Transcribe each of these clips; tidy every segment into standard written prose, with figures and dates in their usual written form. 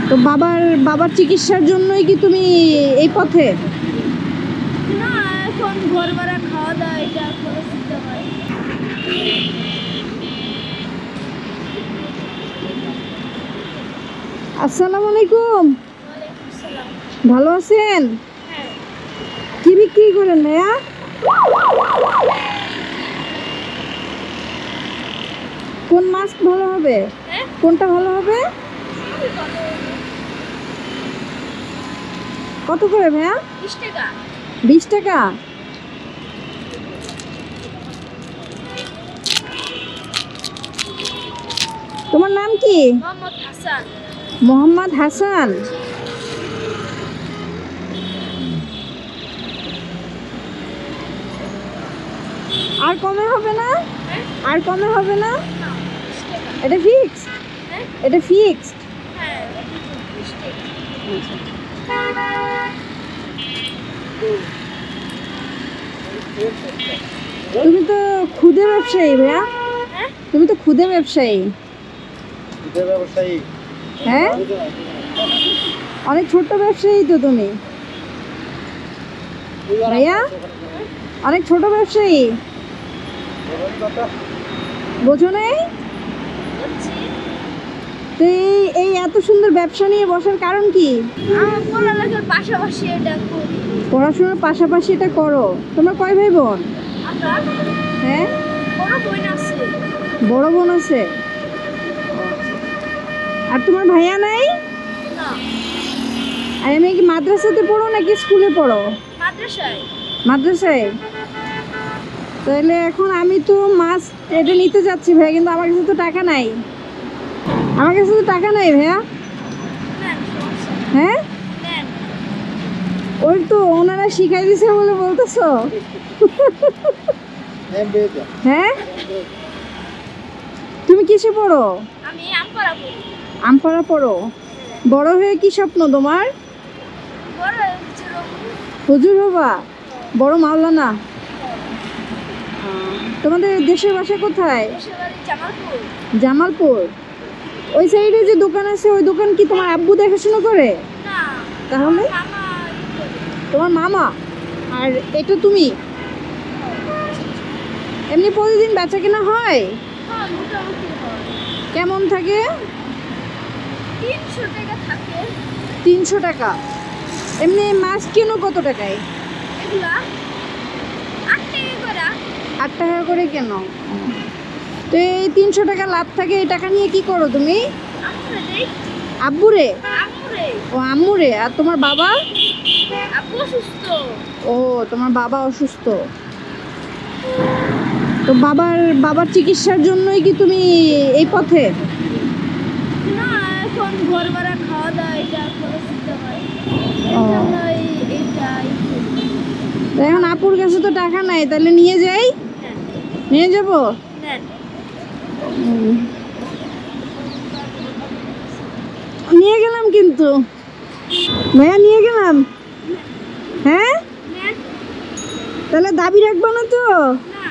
তো বাবার চিকিৎসার জন্যই কি তুমি এই পথে? না, এখন ঘর ভাড়া খাওয়া দাওয়া এটা খরচ দিতে হয়। আসসালামু আলাইকুম। ওয়ালাইকুম আসসালাম। ভালো আছেন? হ্যাঁ। কি বিক্রি করেন ভাইয়া? কোন মাস্ক ভালো হবে? হ্যাঁ? কোনটা ভালো হবে? কত করে ভাইয়া? 20 টাকা। 20 টাকা। তোমার নাম কি? মোহাম্মদ হাসান। মোহাম্মদ হাসান। আর কমে হবে না? হ্যাঁ? আর কমে হবে না? না, 20 টাকা। এটা ফিক্সড? হ্যাঁ? এটা ফিক্সড? হ্যাঁ, 20 টাকা। তুমি তো খুদে ব্যবসায়ী ভাইয়া। হ্যাঁ? তুমি তো খুদে ব্যবসায়ী। হ্যাঁ, অনেক ছোট্ট ব্যবসায়ী তো তুমি ভাইয়া, অনেক ছোট ব্যবসায়ী। বোঝো নাই? বুঝছি। তো এই এত সুন্দর ব্যবসা নিয়ে বসার কারণ কি? আমার পড়ালেখার পাশাপাশি এটা করি। পড়াশোনার পাশাপাশি এটা করো। তোমরা কয় ভাই বোন? আমরা হ্যাঁ, বড় বোন আছে। বড় বোন আছে। আর তোমার ভাইয়া নাই? না, আর আমি কি মাদ্রাসাতে পড়ো নাকি স্কুলে পড়ো? মাদ্রাসায়। মাদ্রাসায়। তাহলে এখন আমি তো মাছ এটা নিতে যাচ্ছি ভাইয়া, কিন্তু আমার কাছে তো টাকা নাই। আমার কাছে তো টাকা নাই ভাইয়া। নেন, সমস্যা নেই। হ্যাঁ, নেন। ওই তো ওনারা শিখাই দিছে বলে বলতেছো। হ্যাঁ, তুমি কিসে পড়ো? আমি আমপাড়া করি। আমপাড়া পড়ো। বড় হয়ে কি স্বপ্ন তোমার? বড় হচ্ছে হুজুর হবা? বড় মাওলানা? তোমাদের দেশের বাসা কোথায়? দেশের বাড়ি জামালপুর। জামালপুর। ওই সাইডে যে দোকান আছে ওই দোকান কি তোমার আব্বু দেখাশোনা করে? না, তাহলে মামা করে। তোমার মামা। আর এটা তুমি? এমনি প্রতিদিন বেচা কেনা হয়? হ্যাঁ, মোটামুটি হয়। কেমন থাকে? 300 টাকা থাকে। 300 টাকা। এমনি মাছ কেনো কত টাকায়? এগুলা 8 টাকা করে। 8 টাকা করে কেন? তো এই 300 টাকা লাভ থাকে, এই টাকা নিয়ে কি করো তুমি? আমরা দেই আব্বুরে? আম্মুরে। ও আম্মুরে। আর তোমার বাবা? আব্বু অসুস্থ। ও, তোমার বাবা অসুস্থ। তো বাবার চিকিৎসার জন্যই কি তুমি এই পথে? না, এখন ঘর ভাড়া খাওয়া দাওয়া এটা খরচ দিতে হয়। ও। এর জন্যই এইটাই করি। তো এখন আপুর কাছে তো টাকা নাই, তাহলে নিয়ে যাই? নেন, নিয়ে যাব? নেন। নিয়ে গেলাম কিন্তু ভাইয়া, নিয়ে গেলাম। হ্যাঁ, নেন। তাহলে দাবি রাখবো না তো? না,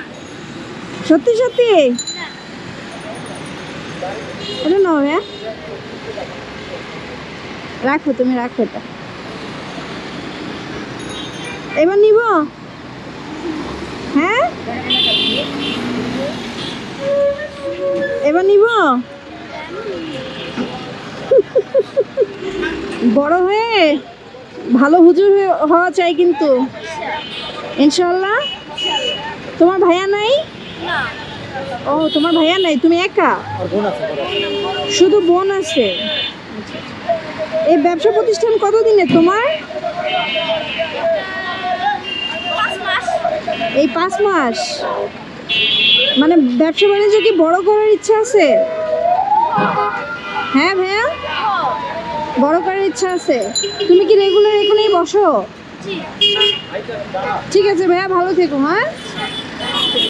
সত্যি সত্যি? না। এটা নাও ভাইয়া, রাখো, তুমি রাখো এটা। এবার নিব? হ্যাঁ, এবার নিব। বড় হয়ে ভালো হুজুর হওয়া চাই কিন্তু, ইনশাল্লাহ। তোমার ভাইয়া নাই? না, ও, তোমার ভাইয়া নাই, তুমি একা? শুধু বোন আছে। এই ব্যবসা প্রতিষ্ঠান কতদিনের তোমার? 5 মাস। এই 5 মাস। মানে ব্যবসা বাণিজ্য কি বড় করার ইচ্ছা আছে? হ্যাঁ ভাইয়া, বড় করার ইচ্ছা আছে। তুমি কি রেগুলার এখানেই বসো? জি। ঠিক আছে ভাইয়া, ভালো থেকো। হ্যাঁ।